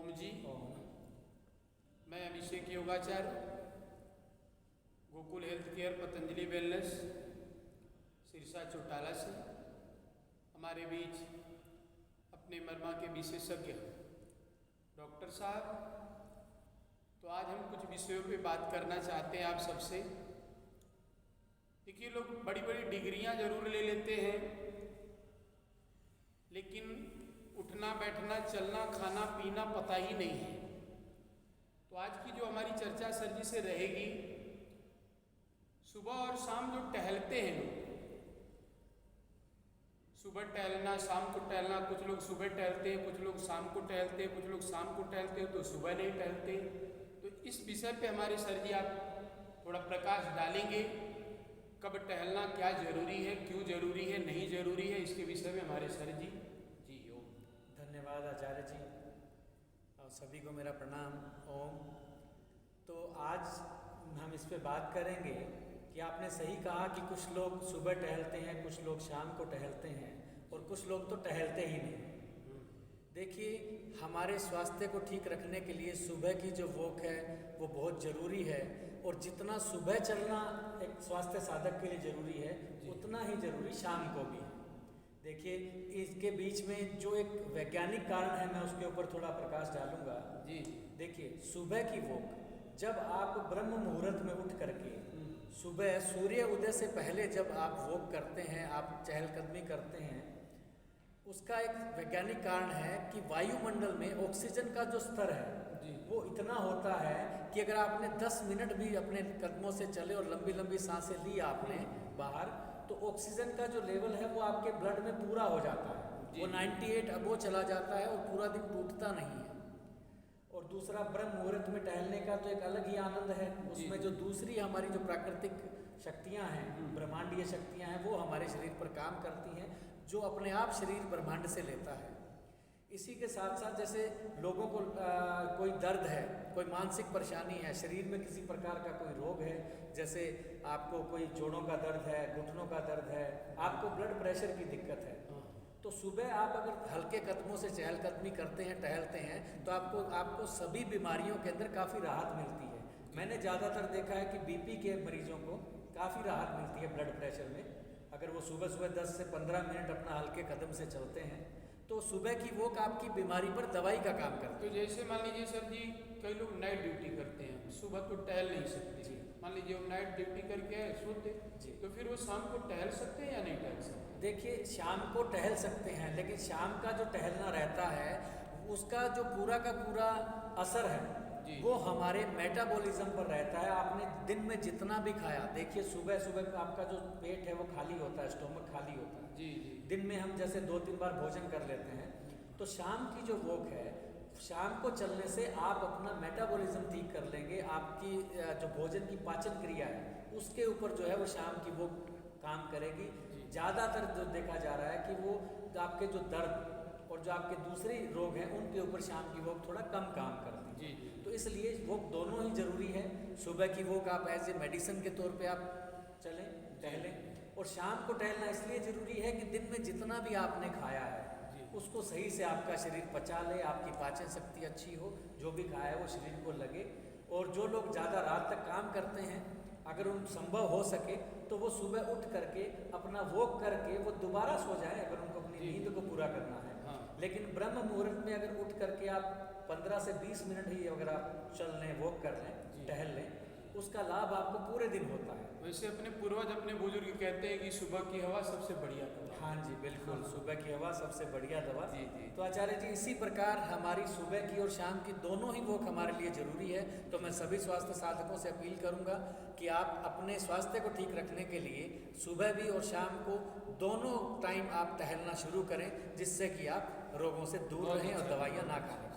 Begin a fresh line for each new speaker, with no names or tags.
ओम जी।
ओम।
मैं अभिषेक योगाचार्य, Gokul health care Patanjali wellness Sirsa Chautala से। हमारे बीच अपने मरमा के विशेषज्ञ डॉक्टर साहब, तो आज हम कुछ विषयों पे बात करना चाहते हैं आप सबसे। देखिए, लोग बड़ी बड़ी डिग्रियां जरूर ले लेते हैं, लेकिन उठना बैठना चलना खाना पीना पता ही नहीं है। तो आज की जो हमारी चर्चा सर जी से रहेगी, सुबह और शाम जो टहलते हैं लोग, सुबह टहलना शाम को टहलना, कुछ लोग सुबह टहलते हैं, कुछ लोग शाम को टहलते हैं, कुछ लोग शाम को टहलते हैं तो सुबह नहीं टहलते। तो इस विषय पे हमारे सर जी आप थोड़ा प्रकाश डालेंगे, कब टहलना क्या जरूरी है, क्यों जरूरी है, नहीं जरूरी है, इसके विषय में हमारे सर जी। जी ओम।
धन्यवाद आचार्य जी, और सभी को मेरा प्रणाम। ओम। तो आज हम इस पे बात करेंगे कि आपने सही कहा कि कुछ लोग सुबह टहलते हैं, कुछ लोग शाम को टहलते हैं और कुछ लोग तो टहलते ही नहीं। देखिए, हमारे स्वास्थ्य को ठीक रखने के लिए सुबह की जो वॉक है वो बहुत ज़रूरी है, और जितना सुबह चलना एक स्वास्थ्य साधक के लिए ज़रूरी है, उतना ही ज़रूरी शाम को भी है। देखिए, इसके बीच में जो एक वैज्ञानिक कारण है, मैं उसके ऊपर थोड़ा प्रकाश डालूंगा।
जी।
देखिए, सुबह की वॉक, जब आप ब्रह्म मुहूर्त में उठ करके सुबह सूर्य उदय से पहले जब आप वॉक करते हैं, आप चहलकदमी करते हैं, उसका एक वैज्ञानिक कारण है कि वायुमंडल में ऑक्सीजन का जो स्तर है वो इतना होता है कि अगर आपने 10 मिनट भी अपने कदमों से चले और लंबी लंबी सांसें ली आपने बाहर, तो ऑक्सीजन का जो लेवल है वो आपके ब्लड में पूरा हो जाता है। वो 98 अबो चला जाता है और पूरा दिन टूटता नहीं है। और दूसरा, ब्रह्म मुहूर्त में टहलने का तो एक अलग ही आनंद है। उसमें जो दूसरी हमारी जो प्राकृतिक शक्तियां हैं, ब्रह्मांडीय शक्तियां हैं, वो हमारे शरीर पर काम करती हैं, जो अपने आप शरीर ब्रह्मांड से लेता है। इसी के साथ साथ जैसे लोगों को कोई दर्द है, कोई मानसिक परेशानी है, शरीर में किसी प्रकार का कोई रोग है, जैसे आपको कोई जोड़ों का दर्द है, घुटनों का दर्द है, आपको ब्लड प्रेशर की दिक्कत है, तो सुबह आप अगर हल्के कदमों से चहलकदमी करते हैं, टहलते हैं, तो आपको सभी बीमारियों के अंदर काफ़ी राहत मिलती है। मैंने ज़्यादातर देखा है कि बीपी के मरीजों को काफ़ी राहत मिलती है ब्लड प्रेशर में, अगर वो सुबह सुबह 10 से 15 मिनट अपना हल्के कदम से चलते हैं, तो सुबह की वॉक आपकी बीमारी पर दवाई का काम करती है।
तो जैसे मान लीजिए सर जी, कई लोग नाइट ड्यूटी करते हैं, सुबह तो टहल नहीं सकते। मान लीजिए वो नाइट ड्यूटी करके आए, सोते, तो फिर वो शाम को टहल सकते हैं या नहीं टहल सकते?
देखिए, शाम को टहल सकते हैं, लेकिन शाम का जो टहलना रहता है उसका जो पूरा का पूरा असर है वो हमारे मेटाबॉलिज्म पर रहता है। आपने दिन में जितना भी खाया, देखिए सुबह सुबह आपका जो पेट है वो खाली होता है, स्टोमक खाली होता है।
जी।
दिन में हम जैसे 2-3 बार भोजन कर लेते हैं, तो शाम की जो वॉक है, शाम को चलने से आप अपना मेटाबॉलिज्म ठीक कर लेंगे। आपकी जो भोजन की पाचन क्रिया है उसके ऊपर जो है वो शाम की वो काम करेगी। ज़्यादातर जो देखा जा रहा है कि वो आपके जो दर्द और जो आपके दूसरे रोग हैं उनके ऊपर शाम की वॉक थोड़ा कम काम करती है। तो इसलिए वॉक दोनों ही जरूरी है। सुबह की वॉक आप एज ए मेडिसिन के तौर पे आप चलें, टहलें, और शाम को टहलना इसलिए जरूरी है कि दिन में जितना भी आपने खाया है उसको सही से आपका शरीर पचा ले, आपकी पाचन शक्ति अच्छी हो, जो भी खाया है वो शरीर को लगे। और जो लोग ज़्यादा रात तक काम करते हैं, अगर उन संभव हो सके तो वो सुबह उठ करके अपना वॉक करके वो दोबारा सो जाए, अगर उनको अपनी नींद को पूरा करना है। लेकिन ब्रह्म मुहूर्त में अगर उठ करके आप 15 से 20 मिनट ही अगर आप चल लें, वॉक कर लें, टहल लें, उसका लाभ आपको पूरे दिन होता है।
वैसे अपने पूर्वज, अपने बुजुर्ग कहते हैं कि सुबह की हवा सबसे बढ़िया दवा।
हाँ जी, बिल्कुल। सुबह की हवा सबसे बढ़िया दवा।
जी।
तो आचार्य जी, इसी प्रकार हमारी सुबह की और शाम की दोनों ही वॉक हमारे लिए जरूरी है। तो मैं सभी स्वास्थ्य साधकों से अपील करूंगा कि आप अपने स्वास्थ्य को ठीक रखने के लिए सुबह भी और शाम को दोनों टाइम आप टहलना शुरू करें, जिससे कि आप रोगों से दूर रहें और दवाइयाँ ना खाएं।